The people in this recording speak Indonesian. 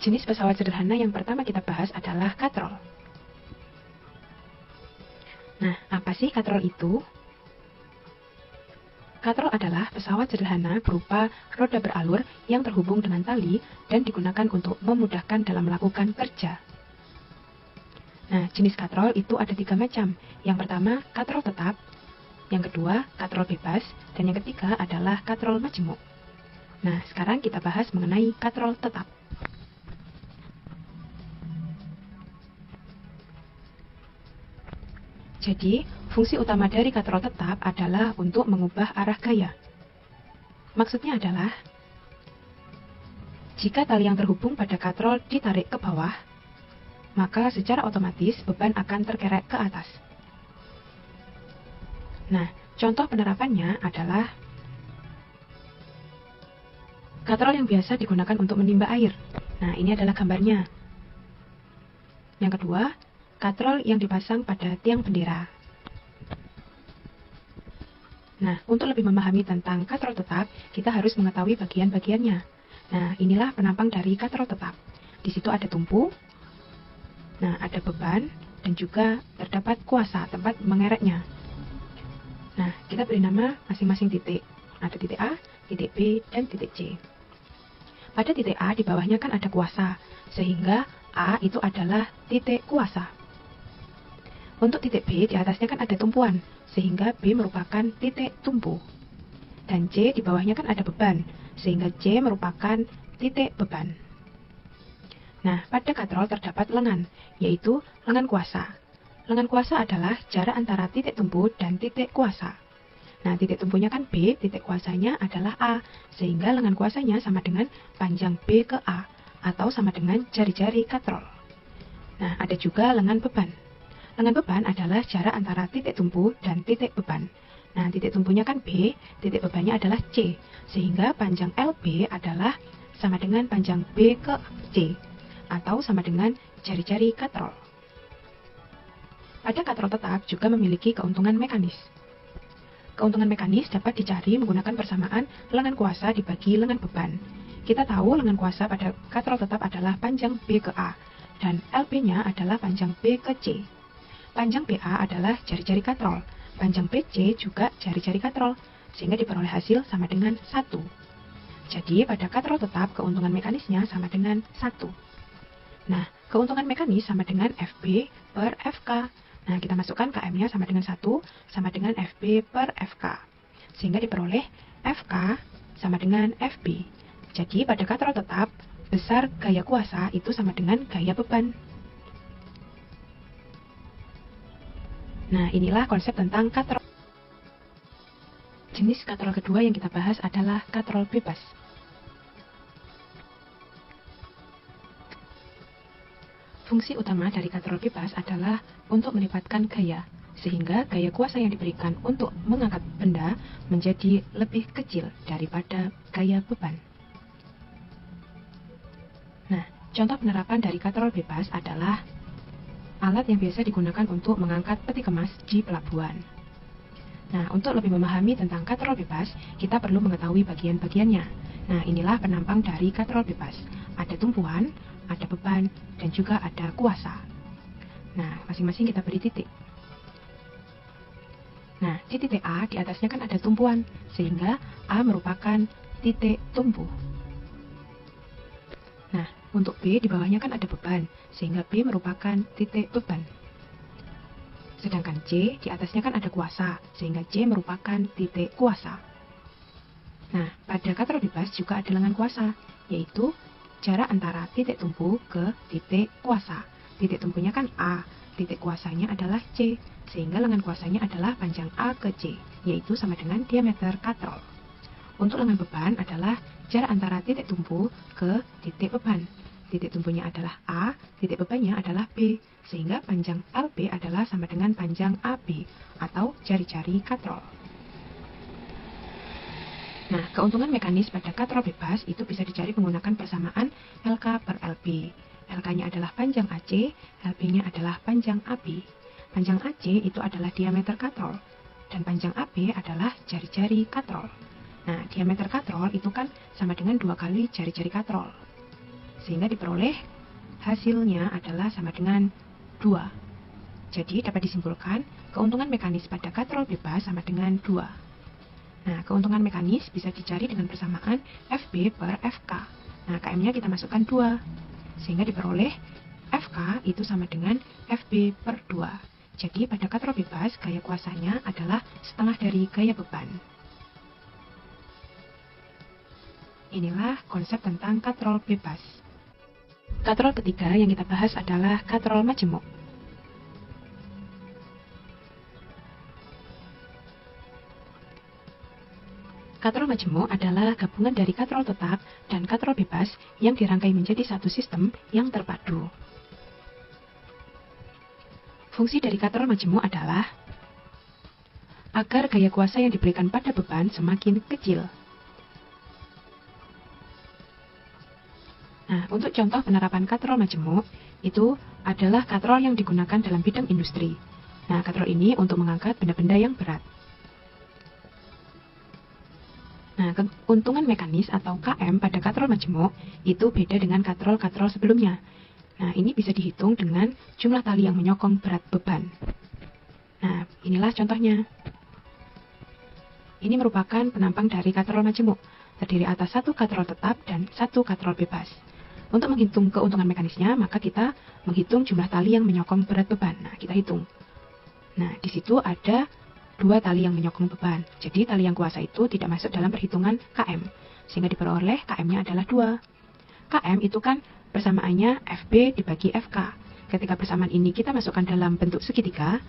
Jenis pesawat sederhana yang pertama kita bahas adalah katrol. Nah, apa sih katrol itu? Katrol adalah pesawat sederhana berupa roda beralur yang terhubung dengan tali dan digunakan untuk memudahkan dalam melakukan kerja. Nah, jenis katrol itu ada 3 macam. Yang pertama, katrol tetap. Yang kedua, katrol bebas. Dan yang ketiga adalah katrol majemuk. Nah, sekarang kita bahas mengenai katrol tetap. Jadi, fungsi utama dari katrol tetap adalah untuk mengubah arah gaya. Maksudnya adalah, jika tali yang terhubung pada katrol ditarik ke bawah, maka secara otomatis beban akan terkerek ke atas. Nah, contoh penerapannya adalah katrol yang biasa digunakan untuk menimba air. Nah, ini adalah gambarnya. Yang kedua, katrol yang dipasang pada tiang bendera. Nah, untuk lebih memahami tentang katrol tetap, kita harus mengetahui bagian-bagiannya. Nah, inilah penampang dari katrol tetap. Di situ ada tumpu, nah ada beban, dan juga terdapat kuasa tempat mengereknya. Nah, kita beri nama masing-masing titik. Ada titik A, titik B, dan titik C. Pada titik A di bawahnya kan ada kuasa, sehingga A itu adalah titik kuasa. Untuk titik B di atasnya kan ada tumpuan, sehingga B merupakan titik tumpu. Dan C di bawahnya kan ada beban, sehingga C merupakan titik beban. Nah, pada katrol terdapat lengan, yaitu lengan kuasa. Lengan kuasa adalah jarak antara titik tumpu dan titik kuasa. Nah, titik tumpunya kan B, titik kuasanya adalah A, sehingga lengan kuasanya sama dengan panjang B ke A, atau sama dengan jari-jari katrol. Nah, ada juga lengan beban. Lengan beban adalah jarak antara titik tumpu dan titik beban. Nah, titik tumpunya kan B, titik bebannya adalah C, sehingga panjang LB adalah sama dengan panjang B ke C, atau sama dengan jari-jari katrol. Pada katrol tetap juga memiliki keuntungan mekanis. Keuntungan mekanis dapat dicari menggunakan persamaan lengan kuasa dibagi lengan beban. Kita tahu lengan kuasa pada katrol tetap adalah panjang B ke A, dan LB-nya adalah panjang B ke C. Panjang BA adalah jari-jari katrol, panjang BC juga jari-jari katrol, sehingga diperoleh hasil sama dengan 1. Jadi, pada katrol tetap, keuntungan mekanisnya sama dengan 1. Nah, keuntungan mekanis sama dengan FB per FK. Nah, kita masukkan KM-nya sama dengan 1, sama dengan FB per FK. Sehingga diperoleh FK sama dengan FB. Jadi, pada katrol tetap, besar gaya kuasa itu sama dengan gaya beban. Nah, inilah konsep tentang katrol. Jenis katrol kedua yang kita bahas adalah katrol bebas. Fungsi utama dari katrol bebas adalah untuk melipatkan gaya, sehingga gaya kuasa yang diberikan untuk mengangkat benda menjadi lebih kecil daripada gaya beban. Nah, contoh penerapan dari katrol bebas adalah alat yang biasa digunakan untuk mengangkat peti kemas di pelabuhan. Nah, untuk lebih memahami tentang katrol bebas, kita perlu mengetahui bagian-bagiannya. Nah, inilah penampang dari katrol bebas. Ada tumpuan, ada beban, dan juga ada kuasa. Nah, masing-masing kita beri titik. Nah, di titik A, di atasnya kan ada tumpuan, sehingga A merupakan titik tumpu. Nah, untuk B di bawahnya kan ada beban, sehingga B merupakan titik beban. Sedangkan C di atasnya kan ada kuasa, sehingga C merupakan titik kuasa. Nah, pada katrol bebas juga ada lengan kuasa, yaitu jarak antara titik tumpu ke titik kuasa. Titik tumpunya kan A, titik kuasanya adalah C, sehingga lengan kuasanya adalah panjang A ke C, yaitu sama dengan diameter katrol. Untuk lengan beban adalah jarak antara titik tumpu ke titik beban. Titik tumpunya adalah A, titik bebannya adalah B, sehingga panjang LB adalah sama dengan panjang AB, atau jari-jari katrol. Nah, keuntungan mekanis pada katrol bebas itu bisa dicari menggunakan persamaan LK per LB. LK-nya adalah panjang AC, LB-nya adalah panjang AB. Panjang AC itu adalah diameter katrol, dan panjang AB adalah jari-jari katrol. Nah, diameter katrol itu kan sama dengan 2 kali jari-jari katrol. sehingga diperoleh hasilnya adalah sama dengan 2. Jadi dapat disimpulkan keuntungan mekanis pada katrol bebas sama dengan 2. Nah, keuntungan mekanis bisa dicari dengan persamaan FB per FK. Nah, KM-nya kita masukkan 2, sehingga diperoleh FK itu sama dengan FB per 2. Jadi pada katrol bebas, gaya kuasanya adalah setengah dari gaya beban. Inilah konsep tentang katrol bebas. Katrol ketiga yang kita bahas adalah katrol majemuk. Katrol majemuk adalah gabungan dari katrol tetap dan katrol bebas yang dirangkai menjadi satu sistem yang terpadu. Fungsi dari katrol majemuk adalah agar gaya kuasa yang diberikan pada beban semakin kecil. Nah, untuk contoh penerapan katrol majemuk, itu adalah katrol yang digunakan dalam bidang industri. Nah, katrol ini untuk mengangkat benda-benda yang berat. Nah, keuntungan mekanis atau KM pada katrol majemuk itu beda dengan katrol-katrol sebelumnya. Nah, ini bisa dihitung dengan jumlah tali yang menyokong berat beban. Nah, inilah contohnya. Ini merupakan penampang dari katrol majemuk, terdiri atas satu katrol tetap dan satu katrol bebas. Untuk menghitung keuntungan mekanisnya, maka kita menghitung jumlah tali yang menyokong berat beban. Nah, kita hitung. Nah, di situ ada 2 tali yang menyokong beban. Jadi, tali yang kuasa itu tidak masuk dalam perhitungan KM. Sehingga diperoleh KM-nya adalah 2. KM itu kan persamaannya FB dibagi FK. Ketika persamaan ini kita masukkan dalam bentuk segitiga,